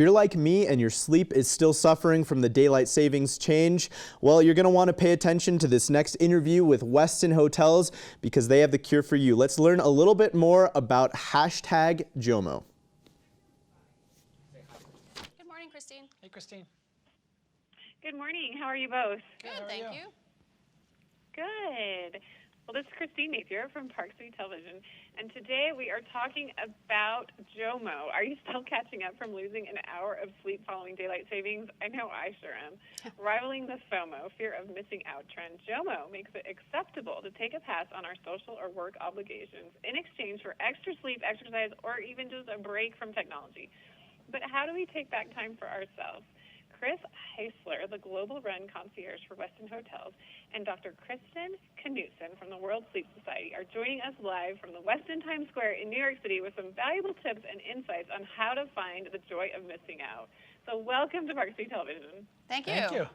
you're like me and your sleep is still suffering from the daylight savings change, well, you're going to want to pay attention to this next interview with Westin Hotels because they have the cure for you. Let's learn a little bit more about hashtag JOMO. Good morning, Christine. Hey, Christine. Good morning. How are you both? Good, thank you. Good. Well, this is Kristin Napier from Park City Television, and today we are talking about JOMO. Are you still catching up from losing an hour of sleep following daylight savings? I know I sure am. Rivaling the FOMO, fear of missing out trend, JOMO makes it acceptable to take a pass on our social or work obligations in exchange for extra sleep, exercise, or even just a break from technology. But how do we take back time for ourselves? Chris Heuisler, the global Run Concierge for Westin Hotels, and Dr. Kristin Knutson from the World Sleep Society are joining us live from the Westin Times Square in New York City with some valuable tips and insights on how to find the joy of missing out. So welcome to Park City Television. Thank you. Thank you.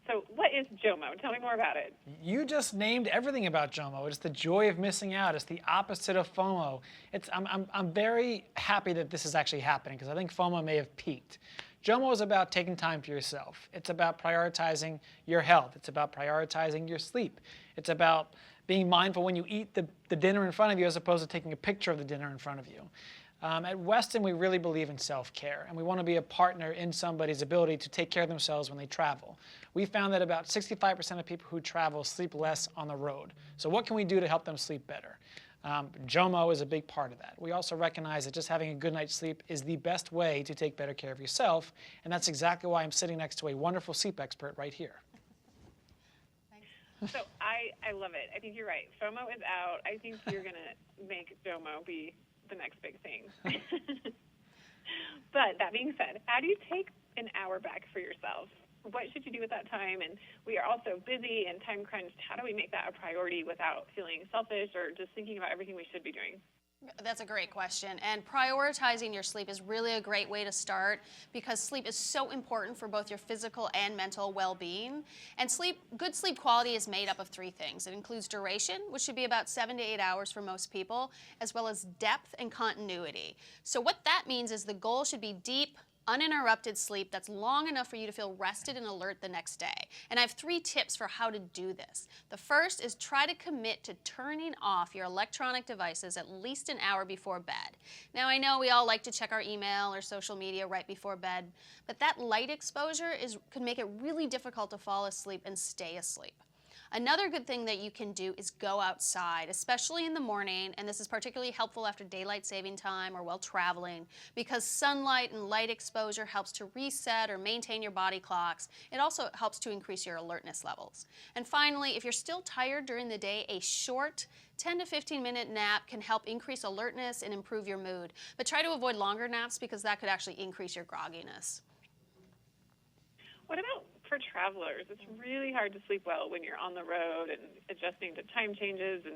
So what is JOMO? Tell me more about it. You just named everything about JOMO. It's the joy of missing out. It's the opposite of FOMO. I'm very happy that this is actually happening because I think FOMO may have peaked. JOMO is about taking time for yourself. It's about prioritizing your health. It's about prioritizing your sleep. It's about being mindful when you eat the dinner in front of you as opposed to taking a picture of the dinner in front of you. At Westin, we really believe in self-care, and we want to be a partner in somebody's ability to take care of themselves when they travel. We found that about 65% of people who travel sleep less on the road. So what can we do to help them sleep better? JOMO is a big part of that. We also recognize that just having a good night's sleep is the best way to take better care of yourself, and that's exactly why I'm sitting next to a wonderful sleep expert right here. So I love it. I think you're right. FOMO is out. I think you're going to make JOMO be the next big thing. But that being said, how do you take an hour back for yourself? What should you do with that time? And we are all so busy and time crunched. How do we make that a priority without feeling selfish or just thinking about everything we should be doing? That's a great question. And prioritizing your sleep is really a great way to start because sleep is so important for both your physical and mental well-being. And good sleep quality is made up of three things. It includes duration, which should be about 7 to 8 hours for most people, as well as depth and continuity. So what that means is the goal should be deep, uninterrupted sleep that's long enough for you to feel rested and alert the next day. And I have 3 tips for how to do this. The first is try to commit to turning off your electronic devices at least an hour before bed. Now I know we all like to check our email or social media right before bed, but that light exposure can make it really difficult to fall asleep and stay asleep. Another good thing that you can do is go outside, especially in the morning, and this is particularly helpful after daylight saving time or while traveling, because sunlight and light exposure helps to reset or maintain your body clocks. It also helps to increase your alertness levels. And finally, if you're still tired during the day, a short 10 to 15-minute nap can help increase alertness and improve your mood. But try to avoid longer naps because that could actually increase your grogginess. What about for travelers? It's really hard to sleep well when you're on the road and adjusting to time changes and,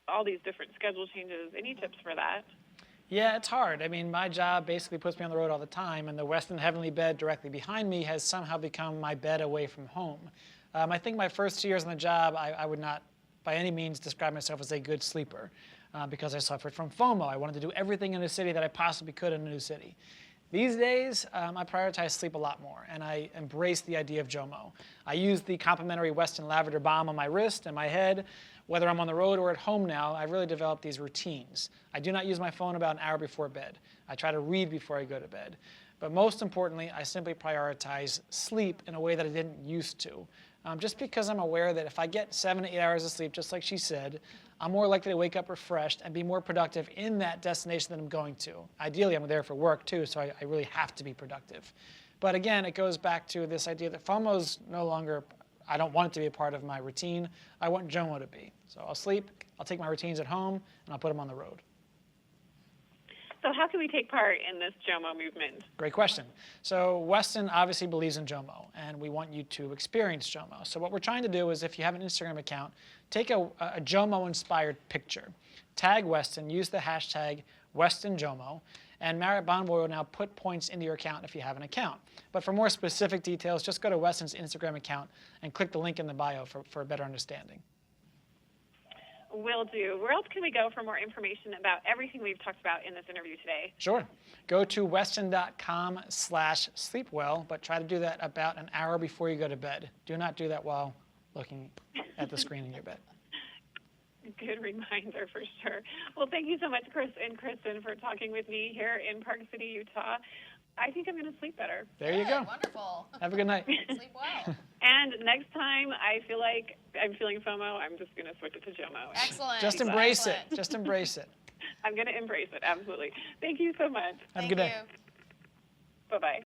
all these different schedule changes. Any tips for that? Yeah, it's hard. I mean, my job basically puts me on the road all the time, and the Westin Heavenly bed directly behind me has somehow become my bed away from home. I think my first 2 years on the job, I would not by any means describe myself as a good sleeper because I suffered from FOMO. I wanted to do everything in a city that I possibly could in a new city. These days, I prioritize sleep a lot more, and I embrace the idea of JOMO. I use the complimentary Westin Lavender Balm on my wrist and my head. Whether I'm on the road or at home now, I've really developed these routines. I do not use my phone about an hour before bed. I try to read before I go to bed. But most importantly, I simply prioritize sleep in a way that I didn't used to. Just because I'm aware that if I get 7 to 8 hours of sleep, just like she said, I'm more likely to wake up refreshed and be more productive in that destination that I'm going to. Ideally, I'm there for work too, so I really have to be productive. But again, it goes back to this idea that FOMO's no longer, I don't want it to be a part of my routine. I want JOMO to be. So I'll sleep, I'll take my routines at home, and I'll put them on the road. So how can we take part in this JOMO movement? Great question. So Westin obviously believes in JOMO, and we want you to experience JOMO. So what we're trying to do is, if you have an Instagram account, take a JOMO-inspired picture. Tag Westin, use the hashtag WestinJOMO, and Marriott Bonvoy will now put points into your account if you have an account. But for more specific details, just go to Westin's Instagram account and click the link in the bio for a better understanding. Will do. Where else can we go for more information about everything we've talked about in this interview today? Sure. Go to westin.com/sleepwell, but try to do that about an hour before you go to bed. Do not do that while looking at the screen in your bed. Good reminder for sure. Well, thank you so much, Chris and Kristin, for talking with me here in Park City, Utah. I think I'm going to sleep better. There you go. Wonderful. Have a good night. Sleep well. And next time I feel like I'm feeling FOMO, I'm just going to switch it to JOMO. Excellent. Just embrace it. Excellent. Just embrace it. I'm going to embrace it, absolutely. Thank you so much. Have a good day. Thank you. Bye-bye.